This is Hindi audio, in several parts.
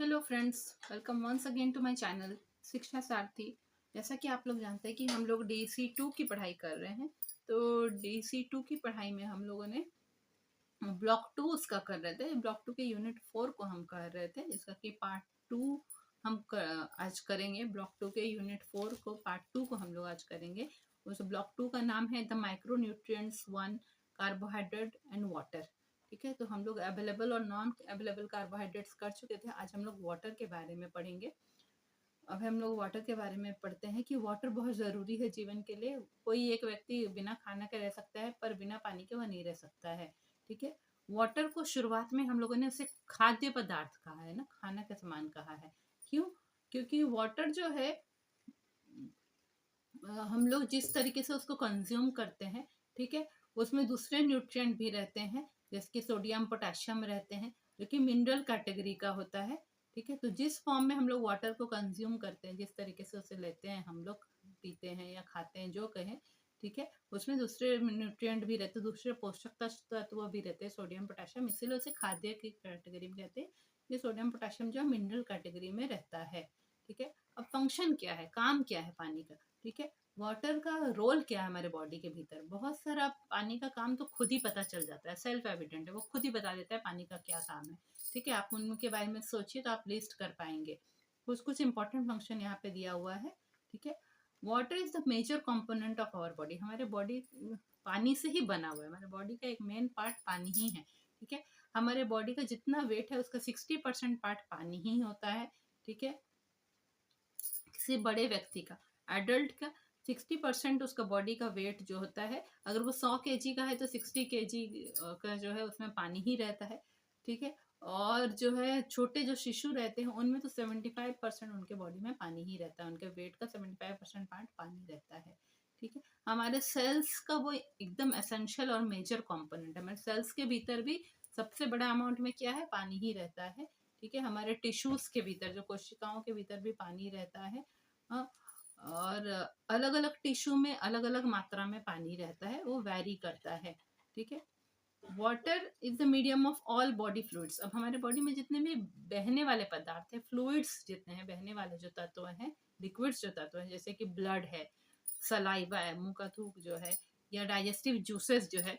Hello friends, welcome once again to my channel Shiksha Sarathi. जैसा कि आप लोग जानते हैं कि हम लोग DC2 की पढ़ाई कर रहे हैं। तो DC2 की पढ़ाई में हम लोगों ने ब्लॉक 2 उसका कर रहे थे। ब्लॉक 2 के यूनिट 4 को हम कर रहे थे, जिसका कि पार्ट 2 आज करेंगे। ब्लॉक 2 के यूनिट 4 को पार्ट 2 को हम लोग आज करेंगे। उस ब्लॉक 2 का नाम है the micro nutrients 1, carbohydrate and water. ठीक है, तो हम लोग अवेलेबल और नॉन अवेलेबल कार्बोहाइड्रेट्स कर चुके थे। आज हम लोग वाटर के बारे में पढ़ेंगे। अब हम लोग वाटर के बारे में पढ़ते हैं कि वाटर बहुत ज़रूरी है जीवन के लिए। कोई एक व्यक्ति बिना खाना के रह सकता है, पर बिना पानी के वह नहीं रह सकता है। ठीक है, वाटर को शुरुआत में हम लोगों ने उसे खाद्य पदार्थ कहा है ना, खाना का समान कहा है। क्यों? क्योंकि वाटर जो है हम लोग जिस तरीके से उसको कंज्यूम करते हैं, ठीक है, उसमें दूसरे न्यूट्रिएंट भी रहते हैं, जैसे कि सोडियम पोटेशियम रहते हैं, जो कि मिनरल कैटेगरी का होता है। ठीक है, तो जिस फॉर्म में हम लोग वाटर को कंज्यूम करते हैं, जिस तरीके से उसे लेते हैं, हम लोग पीते हैं या खाते हैं, जो कहें, ठीक है, उसमें दूसरे न्यूट्रिएंट भी रहते हैं, दूसरे पोषक तत्व भी रहते हैं, सोडियम पोटेशियम, इसीलिए उसे खाद्य की कैटेगरी में कहते हैं। ये सोडियम पोटेशियम जो मिनरल कैटेगरी में रहता है। ठीक है, अब फंक्शन क्या है, काम क्या है पानी का? ठीक है, वाटर का रोल क्या है हमारे बॉडी के भीतर? बहुत सारा पानी का काम तो खुद ही पता चल जाता है, सेल्फ एविडेंट है, वो खुद ही बता देता है पानी का क्या काम है। ठीक है, आप उनके बारे में सोचिए तो आप लिस्ट कर पाएंगे। कुछ कुछ इंपॉर्टेंट फंक्शन यहाँ पे दिया हुआ है। ठीक है, water is the major component of our body. हमारे बॉडी पानी से ही बना हुआ है, हमारे बॉडी का एक मेन पार्ट पानी ही है। ठीक है, हमारे बॉडी का जितना वेट है उसका 60% पार्ट पानी ही होता है। ठीक है, किसी बड़े व्यक्ति का, एडल्ट का 60% उसका बॉडी का वेट जो होता है, अगर वो 100 kg का है तो 60 kg का जो है उसमें पानी ही रहता है। ठीक है, और जो है छोटे जो शिशु रहते हैं उनमें तो 75% उनके बॉडी में पानी ही रहता है, उनके वेट का 75% पार्ट पानी रहता है। ठीक है, हमारे सेल्स का वो एकदम एसेंशियल और मेजर कंपोनेंट है। हमारे सेल्स के भीतर भी सबसे बड़ा अमाउंट में क्या है, पानी ही रहता है। ठीक है, हमारे टिश्यूज के भीतर, जो कोशिकाओं के भीतर भी पानी रहता है। हाँ, और अलग अलग टिश्यू में अलग अलग मात्रा में पानी रहता है, वो वैरी करता है। ठीक है, water is the medium of all body fluids. अब हमारे बॉडी में जितने भी बहने वाले पदार्थ है, फ्लूइड्स जितने हैं, बहने वाले जो तत्व हैं, लिक्विड्स जो तत्व हैं, जैसे कि ब्लड है, सलाइवा है, मुंह का थूक जो है, या डाइजेस्टिव जूसेस जो है,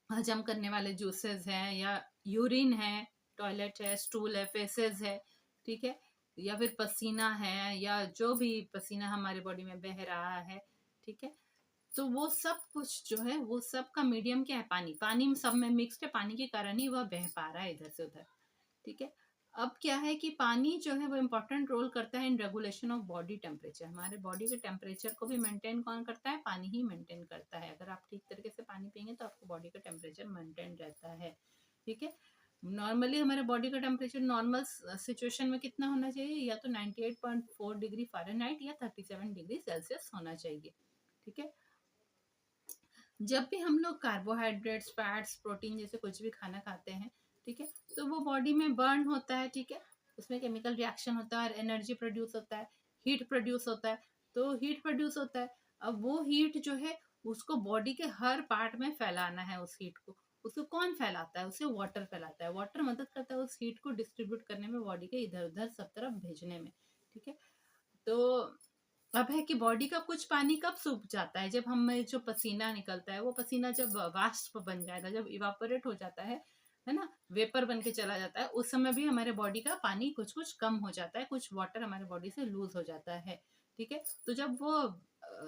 हजम करने वाले जूसेस हैं, या यूरिन है, टॉयलेट है, स्टूल है, फेसेस है। ठीक है, या फिर पसीना है, या जो भी पसीना हमारे बॉडी में बह रहा है। ठीक है, तो वो सब कुछ जो है, वो सब का मीडियम क्या है, पानी। पानी में सब में मिक्स्ड है, पानी के कारण ही वह बह पा रहा है इधर से उधर। ठीक है, अब क्या है कि पानी जो है वो इम्पोर्टेंट रोल करता है in regulation of body temperature. हमारे बॉडी के टेम्परेचर को भी मेंटेन कौन करता है? पानी ही मेंटेन करता है। अगर आप ठीक तरीके से पानी पियेंगे तो आपको बॉडी का टेम्परेचर मेंटेन रहता है। ठीक है, नॉर्मली हमारे बॉडी का टेम्परेचर नॉर्मल सिचुएशन में कितना होना चाहिए? या तो 98.4 डिग्री फ़ारेनहाइट या 37 डिग्री सेल्सियस होना चाहिए। ठीक है, जब भी हम लोग कार्बोहाइड्रेट्स, फैट्स, प्रोटीन जैसे कुछ भी खाना खाते हैं, ठीक है, तो वो बॉडी में बर्न होता है। ठीक है, उसमें केमिकल रिएक्शन होता है और एनर्जी प्रोड्यूस होता है, हीट प्रोड्यूस होता है। तो हीट प्रोड्यूस होता है, अब वो हीट जो है उसको बॉडी के हर पार्ट में फैलाना है। उस हीट को उसको कौन फैलाता है? उसे वाटर फैलाता है। वाटर मदद करता है उस हीट को डिस्ट्रीब्यूट करने में, बॉडी के इधर उधर सब तरफ भेजने में। ठीक है, तो अब है कि बॉडी का कुछ पानी कब सूख जाता है? जब हमें जो पसीना निकलता है, वो पसीना जब वाष्प बन जाएगा, जब इवापोरेट हो जाता है ना, वेपर बन के चला जाता है, उस समय भी हमारे बॉडी का पानी कुछ कुछ कम हो जाता है, कुछ वाटर हमारे बॉडी से लूज हो जाता है। ठीक है, तो जब वो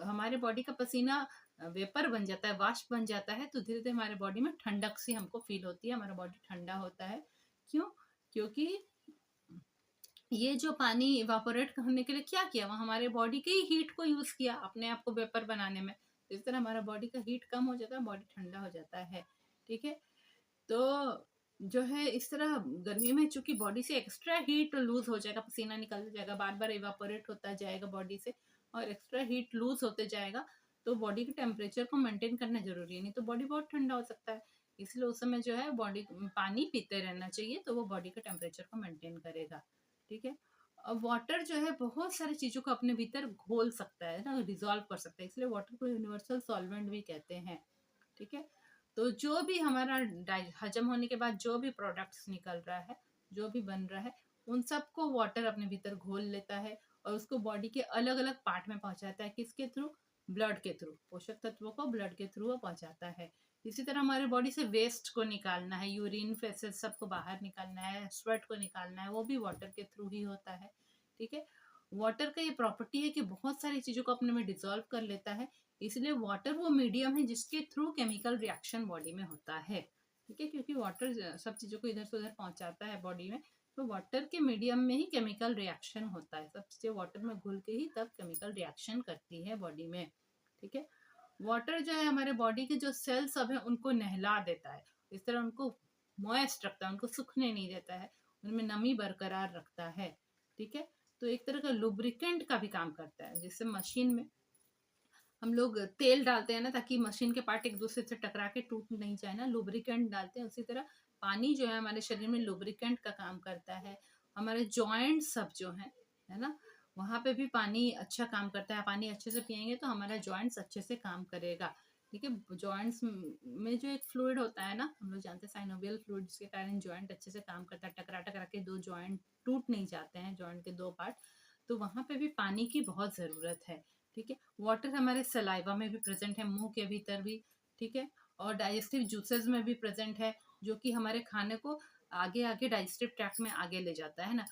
हमारे बॉडी का पसीना वेपर बन जाता है, वाष्प बन जाता है, तो धीरे धीरे हमारे बॉडी में ठंडक सी हमको फील होती है, हमारा बॉडी ठंडा होता है। क्यों? क्योंकि ये जो पानी इवापोरेट होने के लिए क्या किया, वह हमारे बॉडी के ही हीट को यूज किया अपने आप को वेपर बनाने में। इस तरह हमारा बॉडी का हीट कम हो जाता है, बॉडी ठंडा हो जाता है। ठीक है, तो जो है इस तरह गर्मी में चूंकि बॉडी से एक्स्ट्रा हीट लूज हो जाएगा, पसीना निकल जाएगा, बार बार इवापोरेट होता जाएगा बॉडी से, और एक्स्ट्रा हीट लूज होते जाएगा, तो बॉडी के टेम्परेचर को मेंटेन करना जरूरी है, नहीं तो बॉडी बहुत ठंडा हो सकता है। इसलिए उस समय जो है बॉडी पानी पीते रहना चाहिए, तो वो बॉडी के टेम्परेचर को मेंटेन करेगा। ठीक है, अब वाटर जो है बहुत सारी चीजों को अपने भीतर घोल सकता है ना, डिजोल्व कर सकता है, इसलिए वाटर को यूनिवर्सल सॉल्वेंट भी कहते हैं। ठीक है, तो जो भी हमारा हजम होने के बाद जो भी प्रोडक्ट्स निकल रहा है, जो भी बन रहा है, उन सबको वाटर अपने भीतर घोल लेता है और उसको बॉडी के अलग अलग पार्ट में पहुंचाता है। किसके थ्रू? ब्लड के थ्रू। पोषक तत्वों को ब्लड के थ्रू वो पहुंचाता है। इसी तरह हमारे बॉडी से वेस्ट को निकालना है, यूरिन फेसेस सबको बाहर निकालना है, स्वेट को निकालना है, वो भी वाटर के थ्रू ही होता है। ठीक है। वाटर का ये प्रॉपर्टी है कि बहुत सारी चीजों को अपने में डिसॉल्व कर लेता है, इसलिए वाटर वो मीडियम है जिसके थ्रू केमिकल रिएक्शन बॉडी में होता है। ठीक है, क्योंकि वाटर सब चीजों को इधर से उधर पहुंचाता है बॉडी में, तो वाटर के मीडियम में ही केमिकल रिएक्शन होता है। सब चीजें वाटर में घुल के ही तब केमिकल रिएक्शन करती है बॉडी में। ठीक है। वाटर जो है हमारे बॉडी के जो सेल सब है उनको नहला देता है, इस तरह उनको मॉइस्ट रखता है, उनको सूखने नहीं देता है, उनमें नमी बरकरार रखता है। ठीक है। तो एक तरह का लुब्रिकेंट का भी काम करता है, जिससे मशीन में हम लोग तेल डालते हैं ना, ताकि मशीन के पार्ट एक दूसरे से टकरा के टूट नहीं जाए ना, लुब्रिकेंट डालते हैं। उसी तरह पानी जो है हमारे शरीर में लुब्रिकेंट का काम करता है। हमारे जॉइंट सब जो है ना, वहां पे भी पानी अच्छा काम करता है। पानी अच्छे से पियेंगे तो हमारा जॉइंट्स अच्छे से काम करेगा। ठीक है। जॉइंट्स में जो एक फ्लूइड होता है ना, हम लोग जानते हैं साइनोवियल फ्लूइड, जिसके कारण जॉइंट अच्छे से काम करता है, टकरा टकरा के दो जॉइंट टूट नहीं जाते हैं, जॉइंट के दो पार्ट। तो वहां पे भी पानी की बहुत जरूरत है। ठीक है। वाटर हमारे सलाइवा में भी प्रेजेंट है, मुंह के भीतर भी। ठीक है। और डाइजेस्टिव जूसेस में भी प्रेजेंट है, जो कि हमारे खाने को आगे आगे डाइजेस्टिव ट्रैक्ट में आगे ले जाता है ना,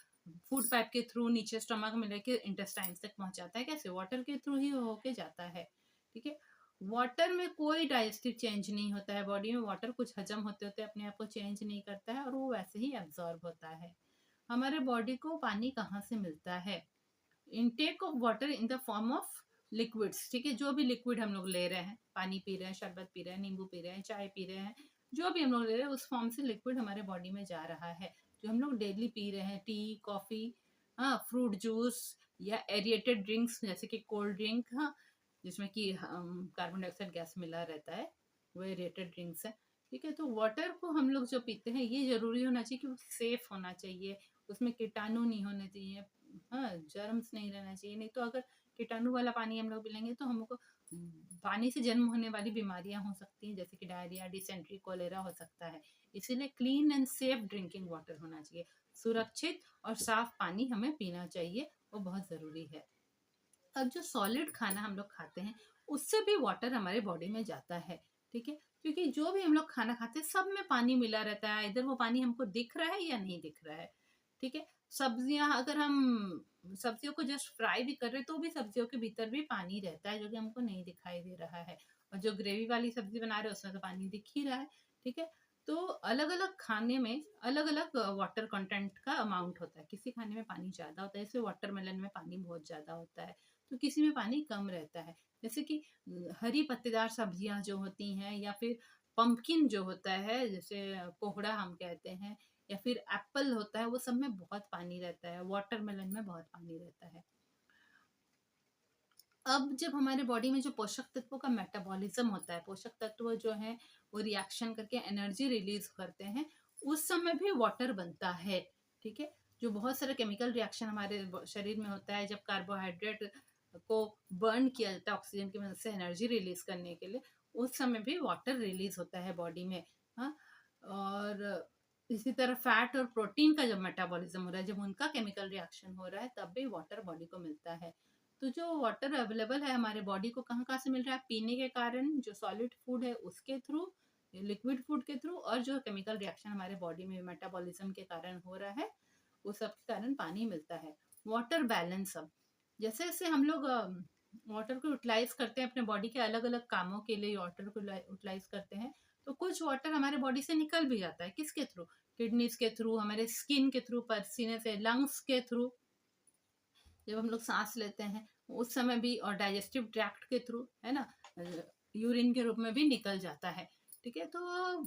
फूड पाइप के थ्रू नीचे स्टमक में लेके इंटेस्टाइन तक पहुंचाता है। कैसे? वाटर के थ्रू ही होके जाता है। ठीक है। वाटर में कोई डाइजेस्टिव चेंज नहीं होता है बॉडी में, वाटर कुछ हजम होते होते अपने आप को चेंज नहीं करता है, और वो वैसे ही एब्जॉर्ब होता है। हमारे बॉडी को पानी कहाँ से मिलता है? Intake of water in the form of liquids. ठीक है। जो भी लिक्विड हम लोग ले रहे हैं, पानी पी रहे हैं, शरबत पी रहे हैं, नींबू पी रहे हैं, चाय पी रहे हैं, जो भी हम लोग ले रहे हैं उस फॉर्म से लिक्विड हमारे बॉडी में जा रहा है। जो हम लोग डेली पी रहे हैं, टी, कॉफी, हाँ, फ्रूट जूस या एरिएटेड ड्रिंक्स जैसे कि कोल्ड ड्रिंक, हाँ, जिसमें कि कार्बन डाइऑक्साइड गैस मिला रहता है, वो एरिएटेड ड्रिंक्स है। ठीक है। तो वाटर को हम लोग जो पीते हैं, ये जरूरी होना चाहिए कि वो सेफ होना चाहिए, उसमें कीटाणु नहीं होने चाहिए, हाँ, जर्म्स नहीं रहना चाहिए। नहीं तो अगर कीटाणु वाला पानी हम लोग पिलेंगे तो हमको पानी से जन्म होने वाली बीमारियां हो सकती हैं, जैसे कि डायरिया, डिसेंट्री, कोलेरा हो सकता है। इसीलिए clean and safe drinking water होना चाहिए। सुरक्षित और साफ पानी हमें पीना चाहिए, वो बहुत जरूरी है। अब जो सॉलिड खाना हम लोग खाते हैं, उससे भी वाटर हमारे बॉडी में जाता है। ठीक है। क्योंकि जो भी हम लोग खाना खाते हैं सब में पानी मिला रहता है, इधर वो पानी हमको दिख रहा है या नहीं दिख रहा है। ठीक है। सब्जियां, अगर हम सब्जियों को जस्ट फ्राई भी कर रहे हैं तो भी सब्जियों के भीतर भी पानी रहता है, जो कि हमको नहीं दिखाई दे रहा है। और जो ग्रेवी वाली सब्जी बना रहे हैं उसमें तो पानी दिख ही रहा है। ठीक है। तो अलग अलग खाने में अलग अलग वाटर कंटेंट का अमाउंट होता है। किसी खाने में पानी ज्यादा होता है, जैसे वाटरमेलन में पानी बहुत ज्यादा होता है, तो किसी में पानी कम रहता है। जैसे कि हरी पत्तेदार सब्जियां जो होती हैं, या फिर पंपकिन जो होता है, जैसे कोहड़ा हम कहते हैं, या फिर एप्पल होता है, वो सब में बहुत पानी रहता है, वाटरमेलन में बहुत पानी रहता है। अब जब हमारे बॉडी में जो पोषक तत्वों का मेटाबॉलिज्म होता है, पोषक तत्व जो है वो रिएक्शन करके एनर्जी रिलीज करते हैं, उस समय भी वाटर बनता है। ठीक है। जो बहुत सारा केमिकल रिएक्शन हमारे शरीर में होता है, जब कार्बोहाइड्रेट को बर्न किया जाता है ऑक्सीजन की मदद से एनर्जी रिलीज करने के लिए, उस समय भी वाटर रिलीज होता है बॉडी में। हाँ। और इसी तरह फैट और प्रोटीन का जब मेटाबॉलिज्म हो रहा है, जब उनका केमिकल रिएक्शन हो रहा है, तब भी वाटर बॉडी को मिलता है। तो जो वाटर अवेलेबल है हमारे बॉडी को कहाँ कहाँ से मिल रहा है? पीने के कारण, जो सॉलिड फूड है उसके थ्रू, लिक्विड फूड के थ्रू, और जो केमिकल रिएक्शन हमारे बॉडी में मेटाबॉलिज्म के कारण हो रहा है, वो सब के कारण पानी मिलता है। Water balance. अब जैसे जैसे हम लोग वाटर को यूटिलाइज करते हैं अपने बॉडी के अलग अलग कामों के लिए, वाटर को यूटिलाइज करते हैं, तो कुछ वाटर हमारे बॉडी से निकल भी जाता है। किसके थ्रू? किडनीज के थ्रू, हमारे स्किन के थ्रू, पसीने से, लंग्स के थ्रू, जब हम लोग सांस लेते हैं उस समय भी, और डाइजेस्टिव ट्रैक्ट के थ्रू, है ना, यूरिन के रूप में भी निकल जाता है। ठीक है। तो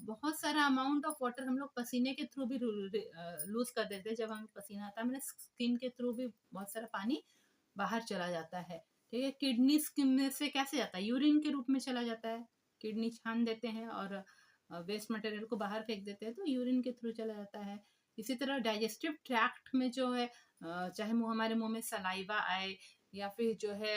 बहुत सारा अमाउंट ऑफ वाटर हम लोग पसीने के थ्रू भी लूज कर देते हैं। जब हमें पसीना आता है, हमारे स्किन के थ्रू भी बहुत सारा पानी बाहर चला जाता है। ठीक है। किडनी स्किन में से कैसे जाता है? यूरिन के रूप में चला जाता है। किडनी छान देते हैं और वेस्ट मटेरियल को बाहर फेंक देते हैं, तो यूरिन के थ्रू चला जाता है। इसी तरह डाइजेस्टिव ट्रैक्ट में जो है, चाहे हमारे मुंह में सलाइवा आए, या फिर जो है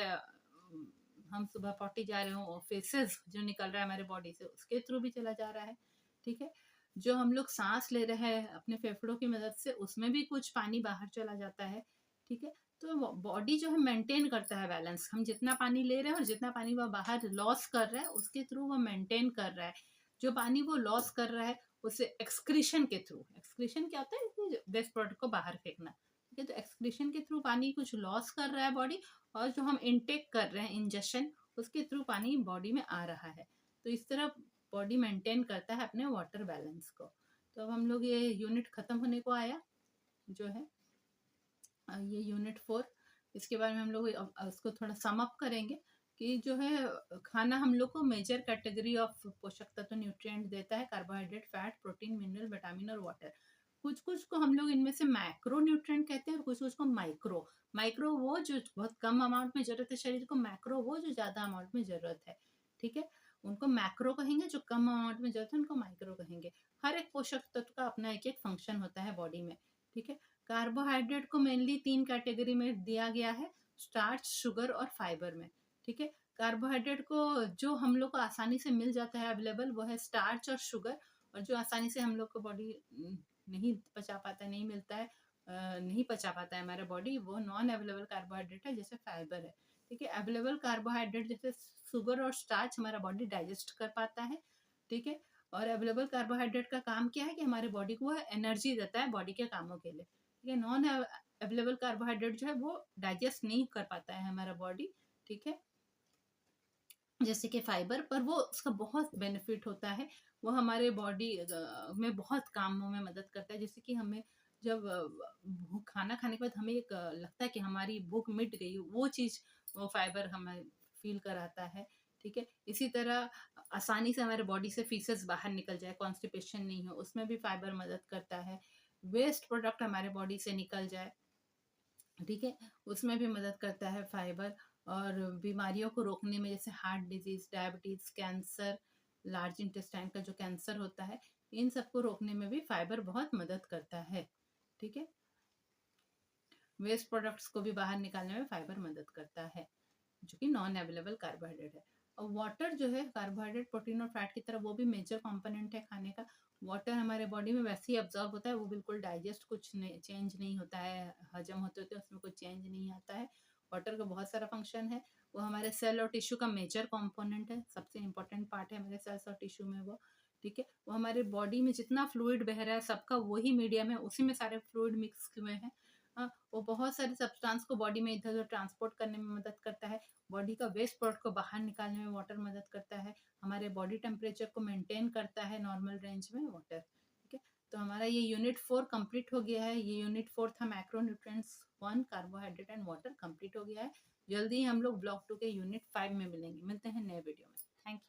हम सुबह पॉटी जा रहे हो, फेसेस जो निकल रहा है हमारे बॉडी से, उसके थ्रू भी चला जा रहा है। ठीक है। जो हम लोग सांस ले रहे हैं अपने फेफड़ों की मदद से, उसमें भी कुछ पानी बाहर चला जाता है। ठीक है, तो बॉडी जो है मेंटेन करता है बैलेंस, हम जितना पानी ले रहे हैं और जितना पानी वो बाहर लॉस कर रहा है उसके थ्रू वो मेंटेन कर रहा है। जो पानी वो लॉस कर रहा है उसे एक्सक्रीशन के थ्रू, एक्सक्रीशन क्या होता है कि वेस्ट प्रोडक्ट को बाहर फेंकना, ठीक है, तो एक्सक्रीशन के थ्रू पानी कुछ लॉस कर रहा है बॉडी, और जो हम इनटेक कर रहे हैं इंजेक्शन, उसके थ्रू पानी बॉडी में आ रहा है। तो इस तरह बॉडी मेंटेन करता है अपने वाटर बैलेंस को। तो अब हम लोग ये यूनिट खत्म होने को आया जो है, ये यूनिट 4, इसके बारे में हम लोग उसको थोड़ा सम अप करेंगे कि जो है खाना हम लोग को मेजर कैटेगरी ऑफ पोषक तत्व न्यूट्रिएंट देता है, carbohydrate, fat, protein, mineral, vitamin और वाटर। कुछ कुछ को हम लोग इनमें से मैक्रो न्यूट्रिएंट कहते हैं और कुछ कुछ को माइक्रो। माइक्रो वो जो बहुत कम अमाउंट में जरूरत है शरीर को, मैक्रो वो जो ज्यादा अमाउंट में जरूरत है। ठीक है, उनको मैक्रो कहेंगे, जो कम अमाउंट में जरूरत है उनको माइक्रो कहेंगे। हर एक पोषक तत्व का अपना एक एक फंक्शन होता है बॉडी में। ठीक है, कार्बोहाइड्रेट को मेनली 3 कैटेगरी में दिया गया है, स्टार्च, शुगर और फाइबर में। ठीक है, कार्बोहाइड्रेट को जो हम लोग को आसानी से मिल जाता है अवेलेबल, वो है स्टार्च और शुगर, और जो आसानी से हम लोग को बॉडी नहीं पचा पाता है, नहीं मिलता है, नहीं पचा पाता है हमारा बॉडी, वो नॉन अवेलेबल कार्बोहाइड्रेट है, जैसे फाइबर है। ठीक है, अवेलेबल कार्बोहाइड्रेट जैसे शुगर और स्टार्च हमारा बॉडी डाइजेस्ट कर पाता है। ठीक है, और अवेलेबल कार्बोहाइड्रेट का काम क्या है कि हमारे बॉडी को एनर्जी देता है बॉडी के कामों के लिए। ठीक है, नॉन अवेलेबल कार्बोहाइड्रेट जो है वो डाइजेस्ट नहीं कर पाता है हमारा बॉडी। ठीक है, जैसे कि फाइबर, पर वो उसका बहुत बेनिफिट होता है, वो हमारे बॉडी में बहुत कामों में मदद करता है। जैसे कि हमें जब भूख, खाना खाने के बाद हमें एक लगता है कि हमारी भूख मिट गई, वो चीज़ वो फाइबर हमें फील कराता है। ठीक है, इसी तरह आसानी से हमारे बॉडी से फीसेस बाहर निकल जाए, कॉन्स्टिपेशन नहीं हो, उसमें भी फाइबर मदद करता है। वेस्ट प्रोडक्ट हमारे बॉडी से निकल जाए, ठीक है, उसमें भी मदद करता है फाइबर। और बीमारियों को रोकने में, जैसे heart disease, diabetes, cancer, large intestine का जो कैंसर होता है, इन सबको रोकने में भी फाइबर बहुत मदद करता है। ठीक है, वेस्ट प्रोडक्ट्स को भी बाहर निकालने में फाइबर मदद करता है, जो कि नॉन अवेलेबल कार्बोहाइड्रेट है। और वाटर जो है कार्बोहाइड्रेट, प्रोटीन और फैट की तरह वो भी मेजर कंपोनेंट है खाने का। वाटर हमारे बॉडी में वैसे ही अब्जॉर्ब होता है, वो बिल्कुल डाइजेस्ट कुछ नहीं, चेंज नहीं होता है, हजम होते होते उसमें कोई चेंज नहीं आता है। वाटर का बहुत सारा फंक्शन है, वो हमारे सेल और टिश्यू का मेजर कंपोनेंट है, सबसे इंपॉर्टेंट पार्ट है हमारे सेल्स और टिश्यू में वो। ठीक है, वो हमारे बॉडी में जितना फ्लूइड बह रहा है सबका वही मीडियम है, उसी में सारे फ्लूइड मिक्स हुए हैं। वो बहुत सारे सब्सटेंस को बॉडी में इधर उधर ट्रांसपोर्ट करने में मदद करता है। बॉडी का वेस्ट प्रोडक्ट को बाहर निकालने में वाटर मदद करता है। हमारे बॉडी टेम्परेचर को मेंटेन करता है नॉर्मल रेंज में वाटर। ठीक है, तो हमारा ये यूनिट 4 कंप्लीट हो गया है। ये यूनिट 4 था macronutrients 1, carbohydrate and water, complete हो गया है। जल्दी ही हम लोग ब्लॉक 2 के यूनिट 5 में मिलेंगे, मिलते हैं नए वीडियो में। थैंक